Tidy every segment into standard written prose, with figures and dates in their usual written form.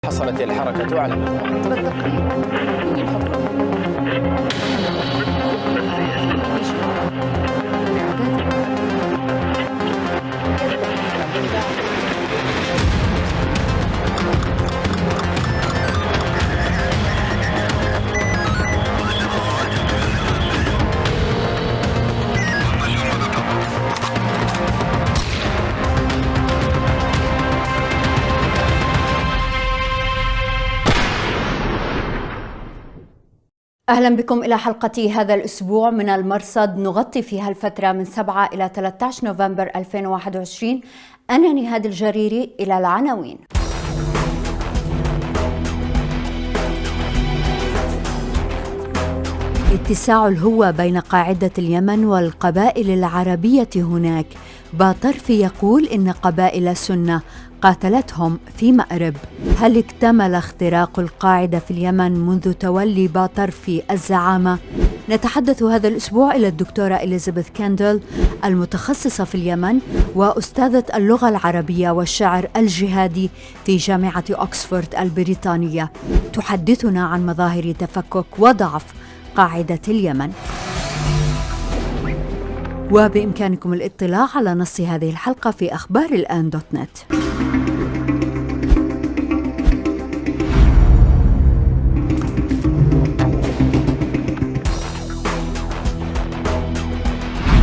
حصلت الحركة على مجموعة بالتقرير من الحكم. أهلا بكم إلى حلقة هذا الأسبوع من المرصد، نغطي فيها الفترة من 7 إلى 13 نوفمبر 2021. أنا نهاد الجريري. إلى العناوين. اتساع الهوة بين قاعدة اليمن والقبائل العربية هناك. باطرفي يقول إن قبائل السنة قاتلتهم في مأرب. هل اكتمل اختراق القاعدة في اليمن منذ تولي باطرفي الزعامة؟ نتحدث هذا الأسبوع إلى الدكتورة إليزابيث كندال المتخصصة في اليمن وأستاذة اللغة العربية والشعر الجهادي في جامعة أكسفورد البريطانية، تحدثنا عن مظاهر تفكك وضعف قاعدة اليمن. وبإمكانكم الاطلاع على نص هذه الحلقة في أخبار الآن .net.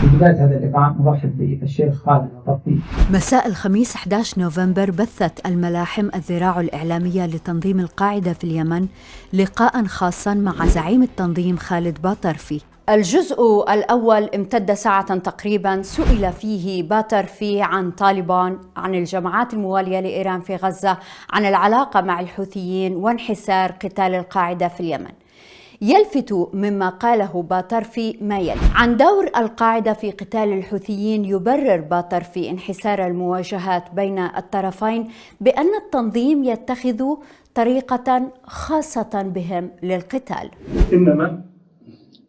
في بداية هذا اللقاء نرحب بالشيخ باطرفي. مساء الخميس 11 نوفمبر بثت الملاحم الذراع الإعلامية لتنظيم القاعدة في اليمن لقاء خاصا مع زعيم التنظيم خالد باطرفي. الجزء الأول امتد ساعة تقريبا، سئل فيه باطرفي عن طالبان، عن الجماعات الموالية لإيران في غزة، عن العلاقة مع الحوثيين وانحسار قتال القاعدة في اليمن. يلفت مما قاله باطرفي ما يلي: عن دور القاعدة في قتال الحوثيين، يبرر باطرفي انحسار المواجهات بين الطرفين بأن التنظيم يتخذ طريقة خاصة بهم للقتال. إنما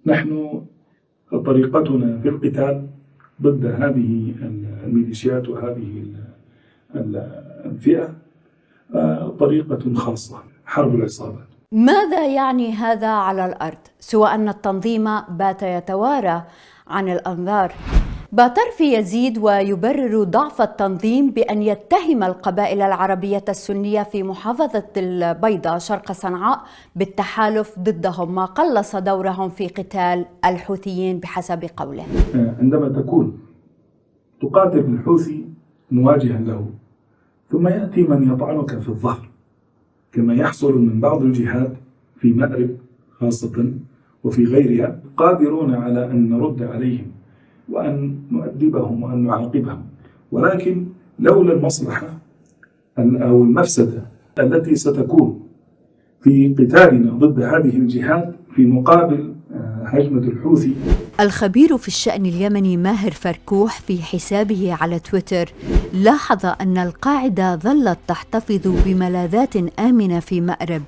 نحن طريقتنا في القتال ضد هذه الميليشيات وهذه الفئة طريقة خاصة، حرب العصابات. ماذا يعني هذا على الأرض، سوى أن التنظيم بات يتوارى عن الأنظار؟ باطرفي يزيد ويبرر ضعف التنظيم بأن يتهم القبائل العربية السنية في محافظة البيضاء شرق صنعاء بالتحالف ضدهم، ما قلص دورهم في قتال الحوثيين بحسب قوله. عندما تكون تقاتل الحوثي مواجها له، ثم يأتي من يطعنك في الظهر كما يحصل من بعض الجهات في مأرب خاصة وفي غيرها، قادرون على أن نرد عليهم وأن نؤدبهم وأن نعاقبهم، ولكن لولا المصلحة أو المفسدة التي ستكون في قتالنا ضد هذه الجهات في مقابل هجمة الحوثي. الخبير في الشأن اليمني ماهر فركوح في حسابه على تويتر لاحظ أن القاعدة ظلت تحتفظ بملاذات آمنة في مأرب.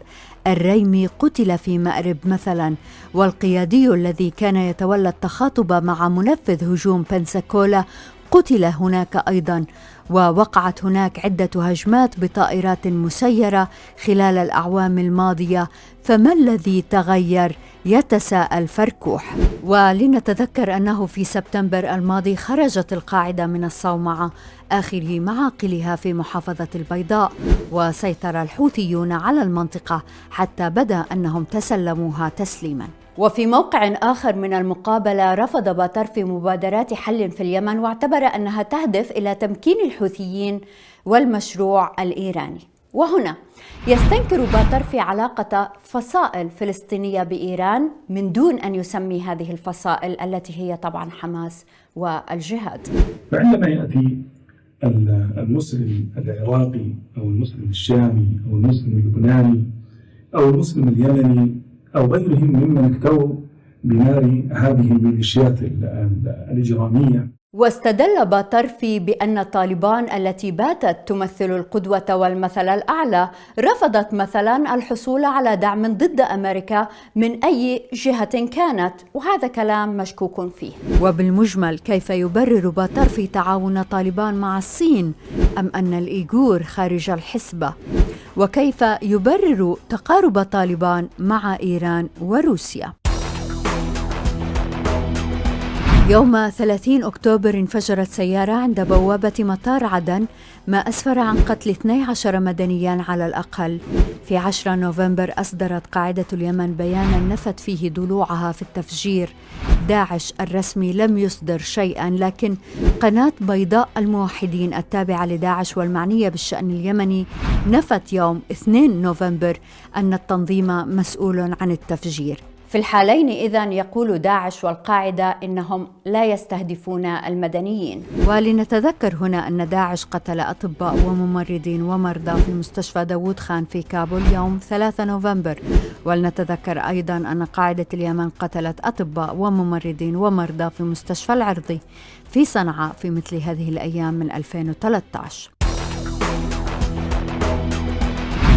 الريمي قتل في مأرب مثلا، والقيادي الذي كان يتولى التخاطب مع منفذ هجوم بنساكولا قتل هناك أيضا، ووقعت هناك عدة هجمات بطائرات مسيرة خلال الأعوام الماضية. فما الذي تغير؟ يتساءل فركوح. ولنتذكر أنه في سبتمبر الماضي خرجت القاعدة من الصومعة آخر معاقلها في محافظة البيضاء، وسيطر الحوثيون على المنطقة حتى بدا أنهم تسلموها تسليما. وفي موقع آخر من المقابلة رفض باطرفي مبادرات حل في اليمن، واعتبر أنها تهدف إلى تمكين الحوثيين والمشروع الإيراني. وهنا يستنكر باطرفي علاقة فصائل فلسطينية بإيران من دون أن يسمي هذه الفصائل التي هي طبعا حماس والجهاد. فعندما يأتي المسلم العراقي أو المسلم الشامي أو المسلم اللبناني أو المسلم اليمني أو غيرهم ممن اكتووا بنار هذه الميليشيات الإجرامية، واستدل باطرفي بأن طالبان التي باتت تمثل القدوة والمثل الأعلى رفضت مثلا الحصول على دعم ضد أمريكا من أي جهة كانت، وهذا كلام مشكوك فيه. وبالمجمل كيف يبرر باطرفي تعاون طالبان مع الصين أم أن الإيغور خارج الحسبة؟ وكيف يبرر تقارب طالبان مع إيران وروسيا؟ يوم 30 أكتوبر انفجرت سيارة عند بوابة مطار عدن، ما أسفر عن قتل 12 مدنياً على الأقل. في 10 نوفمبر أصدرت قاعدة اليمن بياناً نفت فيه ضلوعها في التفجير. داعش الرسمي لم يصدر شيئاً، لكن قناة بيضاء الموحدين التابعة لداعش والمعنية بالشأن اليمني نفت يوم 2 نوفمبر أن التنظيم مسؤول عن التفجير. في الحالين إذن يقول داعش والقاعدة إنهم لا يستهدفون المدنيين. ولنتذكر هنا أن داعش قتل أطباء وممرضين ومرضى في مستشفى داوود خان في كابول يوم 3 نوفمبر، ولنتذكر أيضا أن قاعدة اليمن قتلت أطباء وممرضين ومرضى في مستشفى العربية في صنعاء في مثل هذه الأيام من 2013.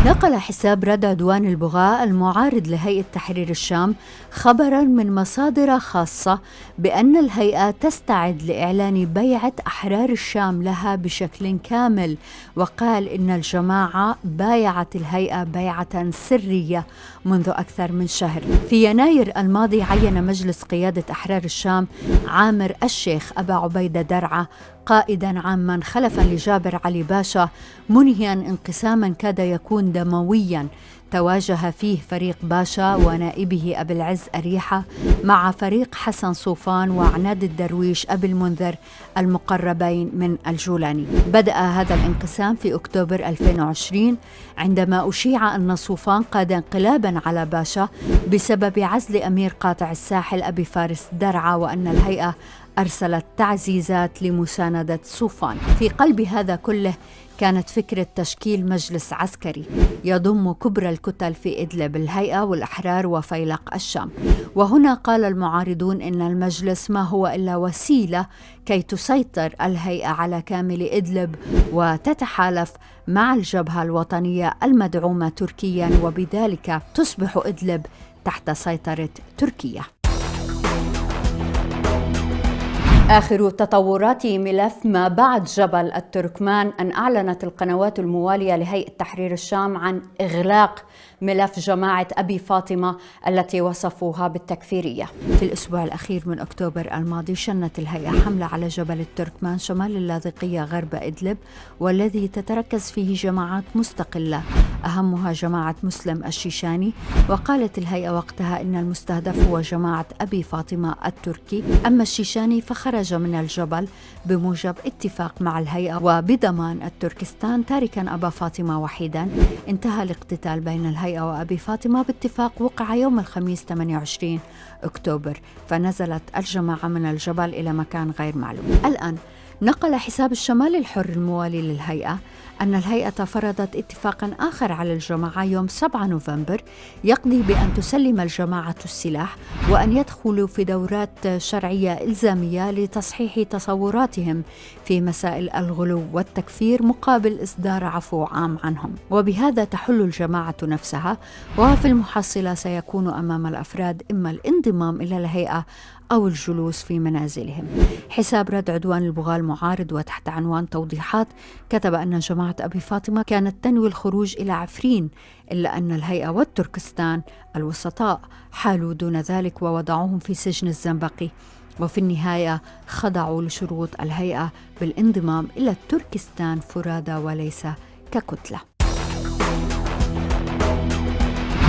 نقل حساب رد عدوان البغاة المعارض لهيئة تحرير الشام خبراً من مصادر خاصة بأن الهيئة تستعد لإعلان بيعة أحرار الشام لها بشكل كامل، وقال إن الجماعة بايعت الهيئة بيعة سرية منذ أكثر من شهر. في يناير الماضي عين مجلس قيادة أحرار الشام عامر الشيخ أبا عبيدة درعة قائداً عاماً خلفاً لجابر علي باشا، منهياً انقساماً كاد يكون دموياً تواجه فيه فريق باشا ونائبه أبي العز أريحة مع فريق حسن صوفان وعناد الدرويش أبي المنذر المقربين من الجولاني. بدأ هذا الانقسام في أكتوبر 2020 عندما أشيع أن صوفان قاد انقلاباً على باشا بسبب عزل أمير قاطع الساحل أبي فارس درعة، وأن الهيئة أرسلت تعزيزات لمساندة صوفان. في قلب هذا كله كانت فكرة تشكيل مجلس عسكري يضم كبرى الكتل في إدلب، الهيئة والأحرار وفيلق الشام. وهنا قال المعارضون إن المجلس ما هو إلا وسيلة كي تسيطر الهيئة على كامل إدلب وتتحالف مع الجبهة الوطنية المدعومة تركيا، وبذلك تصبح إدلب تحت سيطرة تركيا. آخر تطورات ملف ما بعد جبل التركمان أن أعلنت القنوات الموالية لهيئة تحرير الشام عن إغلاق ملف جماعة أبي فاطمة التي وصفوها بالتكفيرية. في الأسبوع الأخير من أكتوبر الماضي شنت الهيئة حملة على جبل التركمان شمال اللاذقية غرب إدلب، والذي تتركز فيه جماعات مستقلة أهمها جماعة مسلم الشيشاني. وقالت الهيئة وقتها إن المستهدف هو جماعة أبي فاطمة التركي، أما الشيشاني فخرج من الجبل بموجب اتفاق مع الهيئة وبضمان التركستان تاركا أبا فاطمة وحيدا. انتهى الاقتتال بين الهيئة وأبي فاطمة باتفاق وقع يوم الخميس 28 أكتوبر، فنزلت الجماعة من الجبل إلى مكان غير معلوم. الآن نقل حساب الشمال الحر الموالي للهيئة أن الهيئة فرضت اتفاقاً آخر على الجماعة يوم 7 نوفمبر يقضي بأن تسلم الجماعة السلاح وأن يدخلوا في دورات شرعية إلزامية لتصحيح تصوراتهم في مسائل الغلو والتكفير مقابل إصدار عفو عام عنهم. وبهذا تحل الجماعة نفسها، وفي المحصلة سيكون أمام الأفراد إما الانضمام إلى الهيئة أو الجلوس في منازلهم. حساب رد عدوان البغاة المعارض وتحت عنوان توضيحات كتب أن جماعة أبي فاطمة كانت تنوي الخروج إلى عفرين، إلا أن الهيئة والتركستان الوسطاء حالوا دون ذلك ووضعوهم في سجن الزنبقي، وفي النهاية خضعوا لشروط الهيئة بالانضمام إلى التركستان فرادى وليس ككتلة.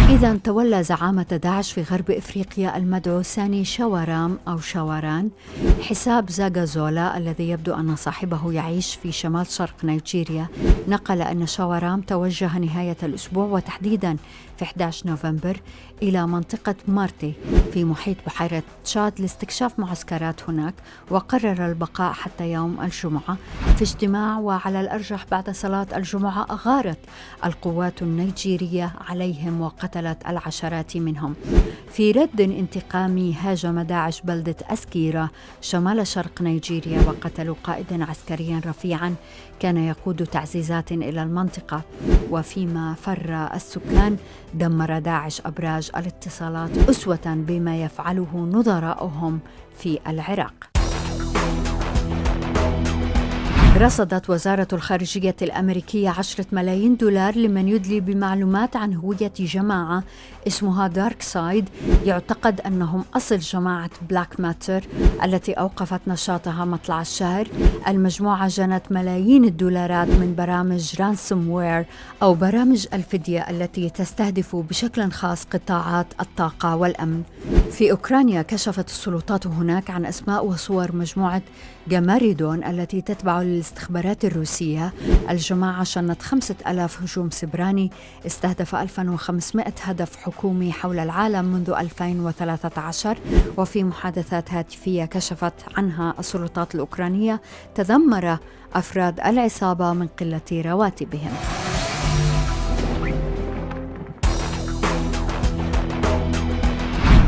إذا تولى زعامة داعش في غرب إفريقيا المدعو ساني شوارام أو شواران حساب زاغازولا الذي يبدو أن صاحبه يعيش في شمال شرق نيجيريا، نقل أن شوارام توجه نهاية الأسبوع وتحديدا في 11 نوفمبر إلى منطقة مارتي في محيط بحيرة تشاد لاستكشاف معسكرات هناك، وقرر البقاء حتى يوم الجمعة في اجتماع. وعلى الأرجح بعد صلاة الجمعة أغارت القوات النيجيرية عليهم وقتل وقتلت العشرات منهم. في رد انتقامي هاجم داعش بلدة أسكيرة شمال شرق نيجيريا وقتلوا قائدا عسكريا رفيعا كان يقود تعزيزات إلى المنطقة. وفيما فر السكان دمر داعش أبراج الاتصالات أسوة بما يفعله نظراؤهم في العراق. رصدت وزارة الخارجية الأمريكية 10 ملايين دولار لمن يدلي بمعلومات عن هوية جماعة اسمها دارك سايد، يعتقد أنهم أصل جماعة بلاك ماتر التي أوقفت نشاطها مطلع الشهر. المجموعة جنت ملايين الدولارات من برامج رانسوم وير أو برامج الفدية التي تستهدف بشكل خاص قطاعات الطاقة والأمن. في أوكرانيا كشفت السلطات هناك عن أسماء وصور مجموعة جاماريدون التي تتبع للاستخبارات الروسية. الجماعة شنت 5000 هجوم سبراني استهدف 1500 هدف حكومي حول العالم منذ 2013. وفي محادثات هاتفية كشفت عنها السلطات الأوكرانية تذمر أفراد العصابة من قلة رواتبهم.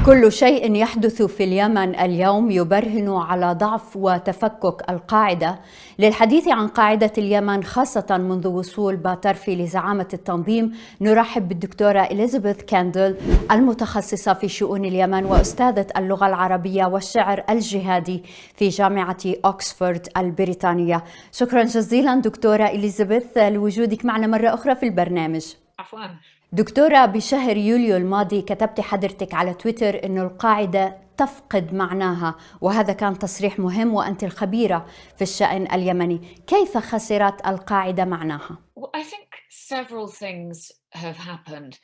كل شيء يحدث في اليمن اليوم يبرهن على ضعف وتفكك القاعدة. للحديث عن قاعدة اليمن خاصة منذ وصول باطرفي لزعامة التنظيم نرحب بالدكتورة إليزابيث كندال المتخصصة في شؤون اليمن وأستاذة اللغة العربية والشعر الجهادي في جامعة اكسفورد البريطانية. شكرا جزيلا دكتورة إليزابيث لوجودك معنا مرة أخرى في البرنامج. عفوا. دكتورة، بشهر يوليو الماضي كتبت حضرتك على تويتر أن القاعدة تفقد معناها، وهذا كان تصريح مهم وأنت الخبيرة في الشأن اليمني. كيف خسرت القاعدة معناها؟ Well, I think several things have happened.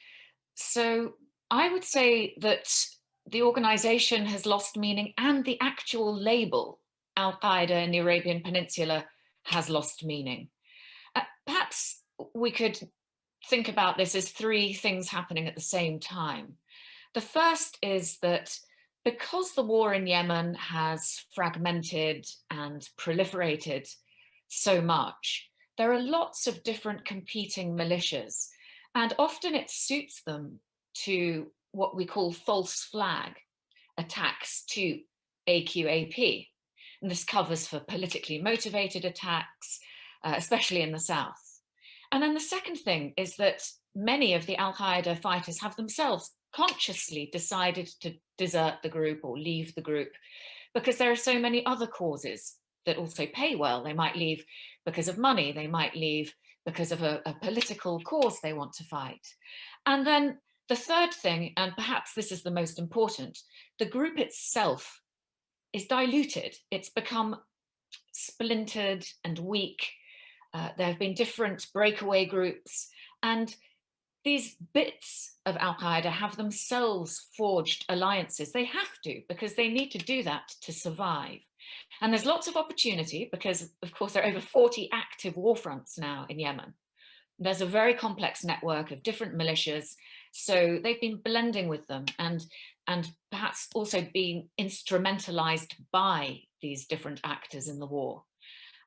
So I would say that the organization has lost meaning and the actual label, Al-Qaeda in the Arabian Peninsula, has lost meaning. Perhaps we could think about this as three things happening at the same time. The first is that because the war in Yemen has fragmented and proliferated so much, there are lots of different competing militias, and often it suits them to what we call false flag attacks to AQAP. And this covers for politically motivated attacks, especially in the south. And then the second thing is that many of the Al-Qaeda fighters have themselves consciously decided to desert the group or leave the group because there are so many other causes that also pay well. They might leave because of money, they might leave because of a political cause they want to fight. And then the third thing, and perhaps this is the most important, the group itself is diluted. It's become splintered and weak. There have been different breakaway groups, and these bits of Al-Qaeda have themselves forged alliances. They have to, because they need to do that to survive. And there's lots of opportunity because, of course, there are over 40 active war fronts now in Yemen. There's a very complex network of different militias, so they've been blending with them and perhaps also being instrumentalized by these different actors in the war.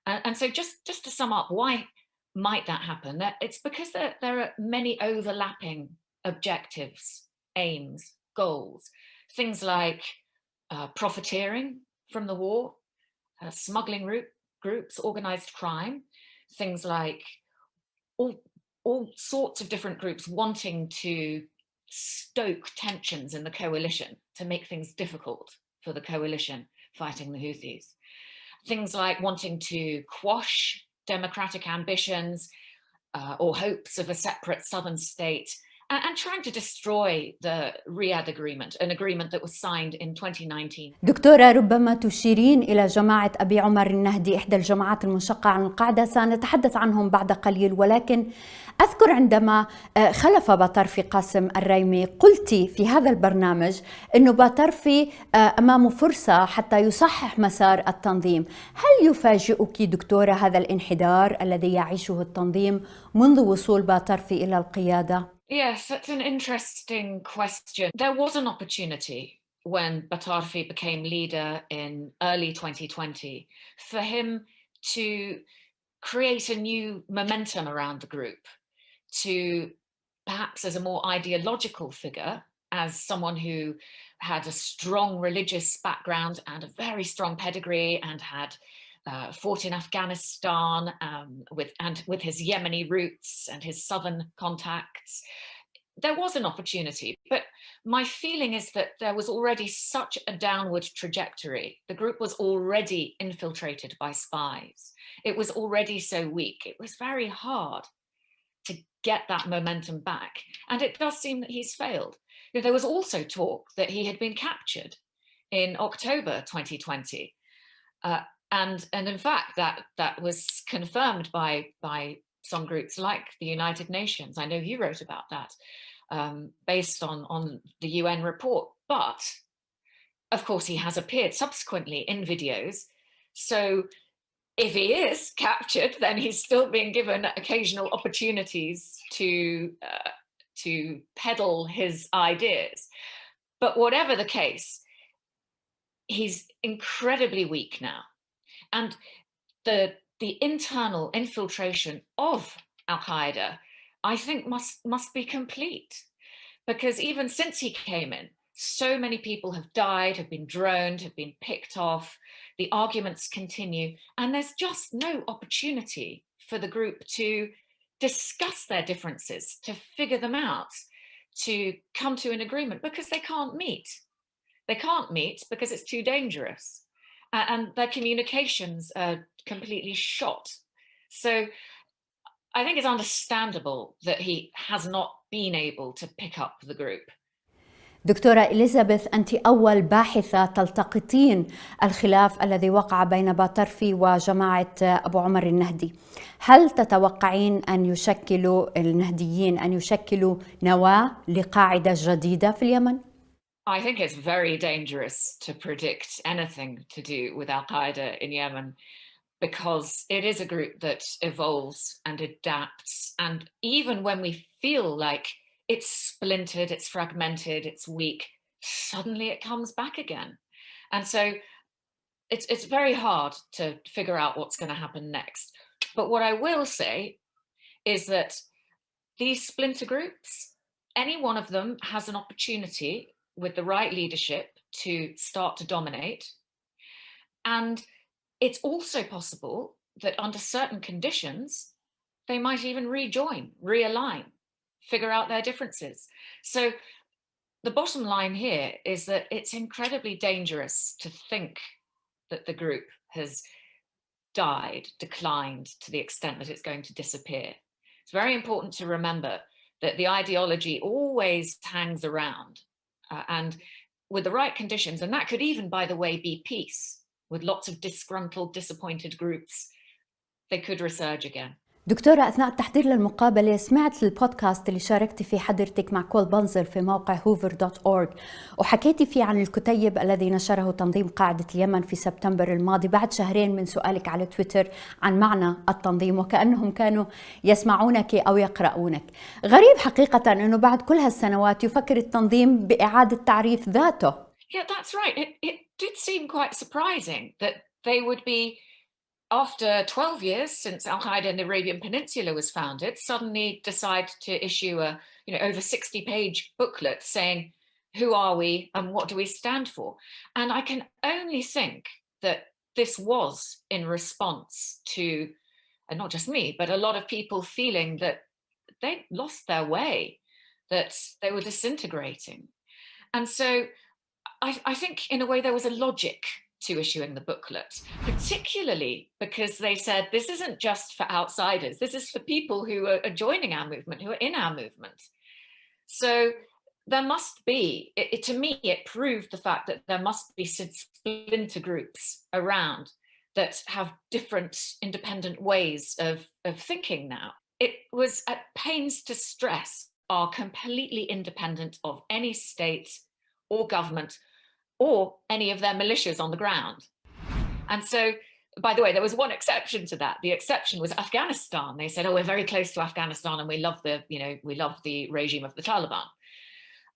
And so just to sum up, why might that happen? It's because there are many overlapping objectives, aims, goals. Things like profiteering from the war, smuggling groups, organized crime. Things like all sorts of different groups wanting to stoke tensions in the coalition to make things difficult for the coalition fighting the Houthis. Things like wanting to quash democratic ambitions or hopes of a separate southern state and trying to destroy the Riyadh agreement, an agreement that was signed in 2019. دكتورة، ربما تشيرين إلى جماعة أبي عمر النهدي، إحدى الجماعات المنشقة عن القاعدة، سنتحدث عنهم بعد قليل. ولكن أذكر عندما خلف باطرفي قاسم الريمي قلتي في هذا البرنامج أنه باطرفي أمامه فرصة حتى يصحح مسار التنظيم. هل يفاجئك دكتورة هذا الانحدار الذي يعيشه التنظيم منذ وصول باطرفي إلى القيادة؟ Yes, that's an interesting question. There was an opportunity when Batarfi became leader in early 2020 for him to create a new momentum around the group, to perhaps as a more ideological figure, as someone who had a strong religious background and a very strong pedigree and had fought in Afghanistan with his Yemeni roots and his southern contacts. There was an opportunity, but my feeling is that there was already such a downward trajectory. The group was already infiltrated by spies. It was already so weak. It was very hard to get that momentum back. And it does seem that he's failed. There was also talk that he had been captured in October 2020. And in fact, that was confirmed by some groups like the United Nations. I know you wrote about that, based on the UN report. But of course, he has appeared subsequently in videos. So if he is captured, then he's still being given occasional opportunities to peddle his ideas. But whatever the case, he's incredibly weak now. And the internal infiltration of Al-Qaeda, I think, must be complete. Because even since he came in, so many people have died, have been droned, have been picked off. The arguments continue. And there's just no opportunity for the group to discuss their differences, to figure them out, to come to an agreement, because they can't meet. They can't meet because it's too dangerous. And their communications are completely shot. So I think it's understandable that he has not been able to pick up the group. دكتورة إليزابيث، أنت أول باحثة تلتقطين الخلاف الذي وقع بين باطرفي وجماعة أبو عمر النهدي. هل تتوقعين أن يشكلوا النهديين أن يشكلوا نواة لقاعدة جديدة في اليمن؟ I think it's very dangerous to predict anything to do with Al-Qaeda in Yemen, because it is a group that evolves and adapts. And even when we feel like it's splintered, it's fragmented, it's weak, suddenly it comes back again. And so it's very hard to figure out what's going to happen next. But what I will say is that these splinter groups, any one of them has an opportunity with the right leadership to start to dominate. And it's also possible that under certain conditions, they might even rejoin, realign, figure out their differences. So the bottom line here is that it's incredibly dangerous to think that the group has died, declined to the extent that it's going to disappear. It's very important to remember that the ideology always hangs around, and with the right conditions, and that could even, by the way, be peace, with lots of disgruntled, disappointed groups, they could resurge again. دكتورة، أثناء التحضير للمقابلة سمعت البودكاست اللي شاركتي فيه حضرتك مع كول بنزر في موقع hoover.org، وحكيتي فيه عن الكتيب الذي نشره تنظيم قاعدة اليمن في سبتمبر الماضي بعد شهرين من سؤالك على تويتر عن معنى التنظيم، وكأنهم كانوا يسمعونك أو يقرؤونك. غريب حقيقة أنه بعد كل هالسنوات يفكر التنظيم بإعادة تعريف ذاته. Yeah, that's right. It did seem quite surprising that they would be, after 12 years since Al-Qaeda in the Arabian Peninsula was founded, suddenly decide to issue a over 60-page booklet saying, who are we and what do we stand for? And I can only think that this was in response to, and not just me, but a lot of people feeling that they lost their way, that they were disintegrating. And so I think in a way there was a logic to issuing the booklet, particularly because they said this isn't just for outsiders, this is for people who are joining our movement, who are in our movement. So there must be, to me, it proved the fact that there must be splinter groups around that have different independent ways of thinking now. It was at pains to stress are completely independent of any state or government or any of their militias on the ground. And so, by the way, there was one exception to that. The exception was Afghanistan. They said, oh, we're very close to Afghanistan and we love the regime of the Taliban.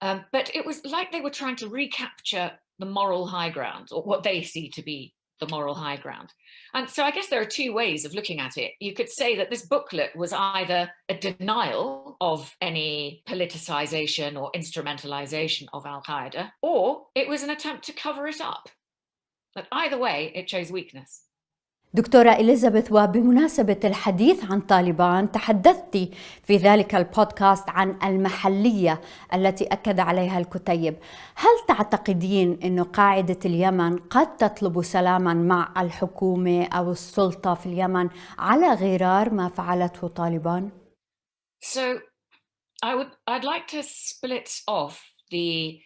But it was like they were trying to recapture the moral high ground, or what they see to be the moral high ground. And so I guess there are two ways of looking at it. You could say that this booklet was either a denial of any politicization or instrumentalization of Al-Qaeda, or it was an attempt to cover it up. But either way, it shows weakness. دكتورة إليزابيث، وبمناسبة الحديث عن طالبان تحدثت في ذلك البودكاست عن المحلية التي أكد عليها الكتيب. هل تعتقدين أن قاعدة اليمن قد تطلب سلاما مع الحكومة أو السلطة في اليمن على غرار ما فعلته طالبان؟ So I'd like to split off the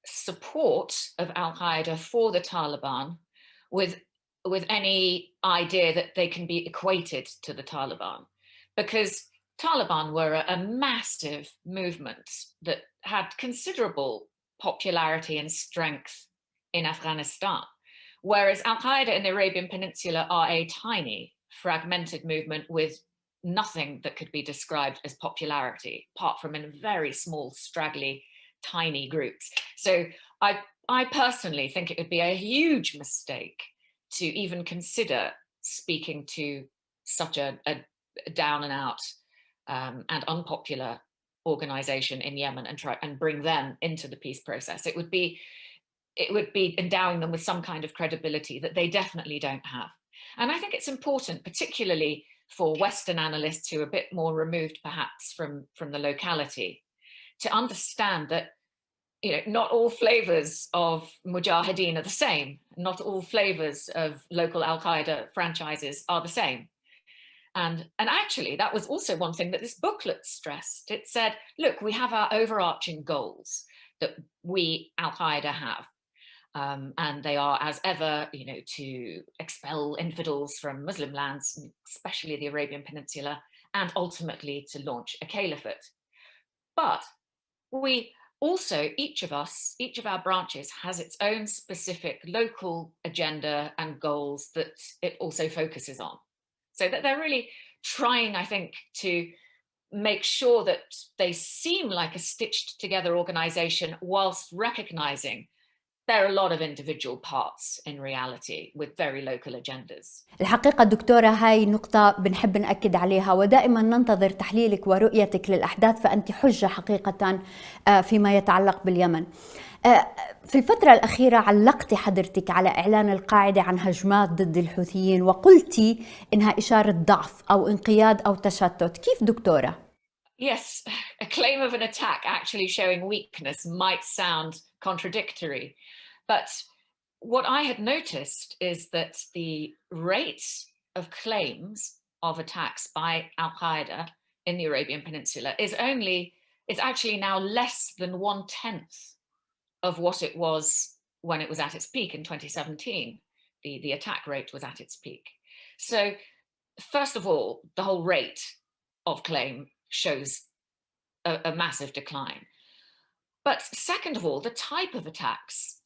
support of Al-Qaeda for the Taliban with any idea that they can be equated to the Taliban, because Taliban were a massive movement that had considerable popularity and strength in Afghanistan, whereas Al-Qaeda in the Arabian Peninsula are a tiny, fragmented movement with nothing that could be described as popularity, apart from in very small, straggly, tiny groups. So I personally think it would be a huge mistake to even consider speaking to such a down and out and unpopular organization in Yemen and try and bring them into the peace process. It would be endowing them with some kind of credibility that they definitely don't have. And I think it's important, particularly for Western analysts who are a bit more removed perhaps from the locality, to understand that not all flavors of Mujahideen are the same. Not all flavors of local Al-Qaeda franchises are the same. And actually, that was also one thing that this booklet stressed. It said, look, we have our overarching goals that we, Al-Qaeda, have. And they are, as ever, to expel infidels from Muslim lands, especially the Arabian Peninsula, and ultimately to launch a caliphate. But also, each of our branches has its own specific local agenda and goals that it also focuses on. So that they're really trying, I think, to make sure that they seem like a stitched together organization whilst recognizing there are a lot of individual parts in reality with very local agendas. الحقيقة دكتورة، هاي نقطة بنحب نأكد عليها، ودائما ننتظر تحليلك ورؤيتك للأحداث، فأنت حجة حقيقة فيما يتعلق باليمن. في الفترة الأخيرة علقت حضرتك على إعلان القاعدة عن هجمات ضد الحوثيين، وقلتي إنها إشارة ضعف أو انقياد أو تشتت. كيف دكتورة؟ Yes, a claim of an attack actually showing weakness might sound contradictory. But what I had noticed is that the rate of claims of attacks by Al-Qaeda in the Arabian Peninsula is actually now less than 1/10 of what it was when it was at its peak in 2017. The attack rate was at its peak. So first of all, the whole rate of claim shows a massive decline. But second of all, the type of attacks.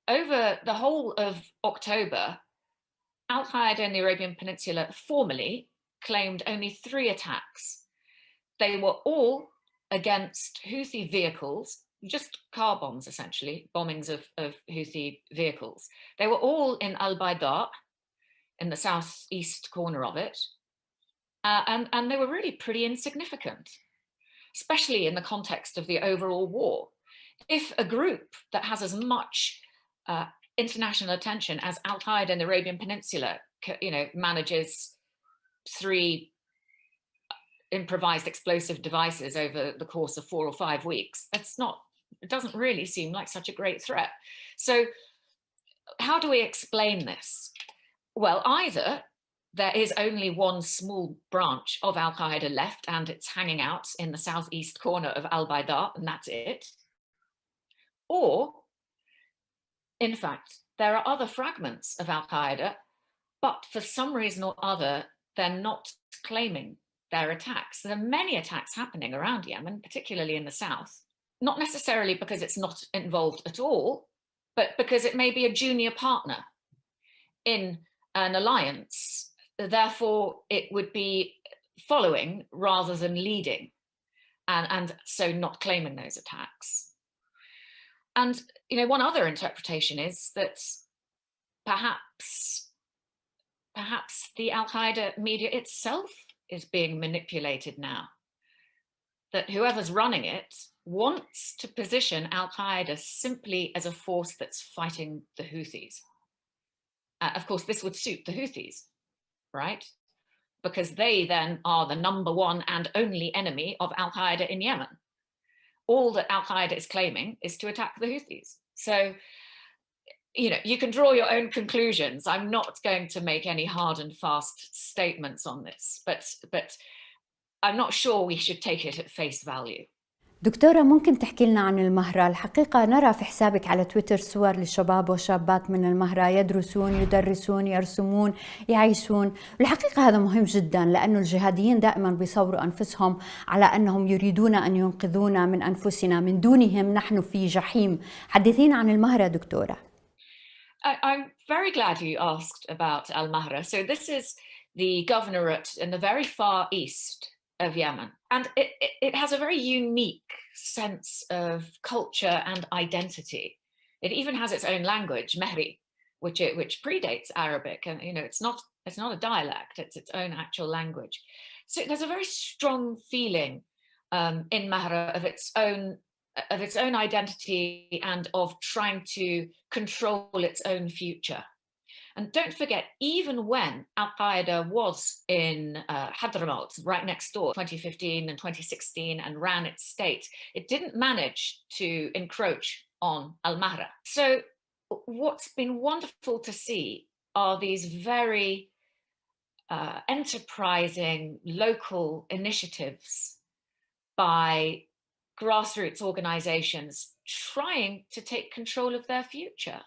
Over the whole of October, Al-Qaeda in the Arabian Peninsula formally claimed only 3 attacks. They were all against Houthi vehicles, just car bombs essentially, bombings of Houthi vehicles. They were all in Al-Bayda, in the southeast corner of it, and they were really pretty insignificant, especially in the context of the overall war. If a group that has as much international attention as Al-Qaeda in the Arabian Peninsula, manages 3 improvised explosive devices over the course of 4 or 5 weeks, it doesn't really seem like such a great threat. So how do we explain this? Well, either there is only one small branch of Al-Qaeda left and it's hanging out in the southeast corner of Al-Bayda, and that's it. Or, in fact, there are other fragments of Al-Qaeda, but for some reason or other, they're not claiming their attacks. There are many attacks happening around Yemen, particularly in the south, not necessarily because it's not involved at all, but because it may be a junior partner in an alliance. Therefore, it would be following rather than leading, and so not claiming those attacks. And one other interpretation is that perhaps the Al-Qaeda media itself is being manipulated now. That whoever's running it wants to position Al-Qaeda simply as a force that's fighting the Houthis. Of course, this would suit the Houthis, right? Because they then are the number one and only enemy of Al-Qaeda in Yemen. All that Al-Qaeda is claiming is to attack the Houthis. So, you can draw your own conclusions. I'm not going to make any hard and fast statements on this, but I'm not sure we should take it at face value. دكتورة، ممكن تحكي لنا عن المهرة؟ الحقيقة نرى في حسابك على تويتر صور للشباب والشابات من المهرة يدرسون، يدرسون، يرسمون، يعيشون. والحقيقة هذا مهم جدا، لأن الجهاديين دائما بيصوروا أنفسهم على أنهم يريدون أن ينقذونا من أنفسنا، من دونهم نحن في جحيم. حدثينا عن المهرة دكتورة. I'm very glad you asked about Al-Mahra. So this is the governorate in the very far east of Yemen. And it has a very unique sense of culture and identity. It even has its own language, Mehri, which predates Arabic. And it's not a dialect, it's its own actual language. So there's a very strong feeling in Mahra of its own identity and of trying to control its own future. And don't forget, even when Al-Qaeda was in Hadramaut, right next door, 2015 and 2016, and ran its state, it didn't manage to encroach on Al-Mahra. So what's been wonderful to see are these very enterprising local initiatives by grassroots organizations trying to take control of their future.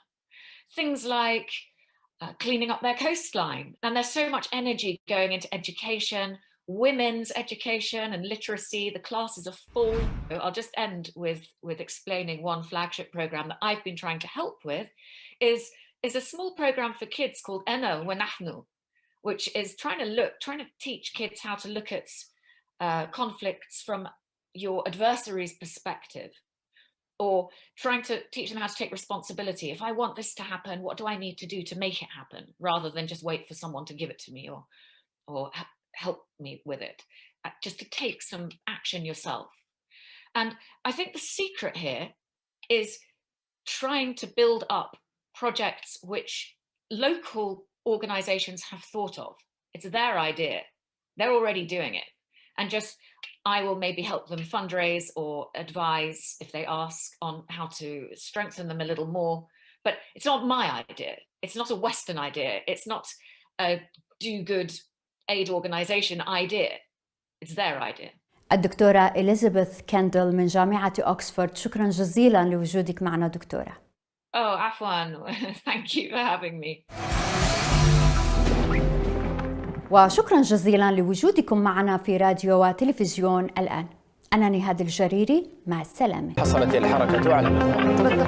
Things like cleaning up their coastline. And there's so much energy going into education, women's education and literacy. The classes are full. I'll just end with explaining one flagship program that I've been trying to help with is a small program for kids called Ana wa Nahnu, which is trying to teach kids how to look at conflicts from your adversary's perspective, or trying to teach them how to take responsibility. If I want this to happen, what do I need to do to make it happen, rather than just wait for someone to give it to me or help me with it, just to take some action yourself. And I think the secret here is trying to build up projects which local organizations have thought of. It's their idea. They're already doing it. And just I will maybe help them fundraise or advise if they ask on how to strengthen them a little more. But it's not my idea. It's not a Western idea. It's not a do-good aid organization idea. It's their idea. الدكتورة إليزابيث كندال من جامعة أكسفورد، شكرا جزيلا لوجودك معنا دكتورة. Oh, Afwan, thank you for having me. وشكرا جزيلا لوجودكم معنا في راديو وتلفزيون الآن. أنا نهاد الجريري، مع السلامة. حصلت الحركة على الهوة. تفضلي.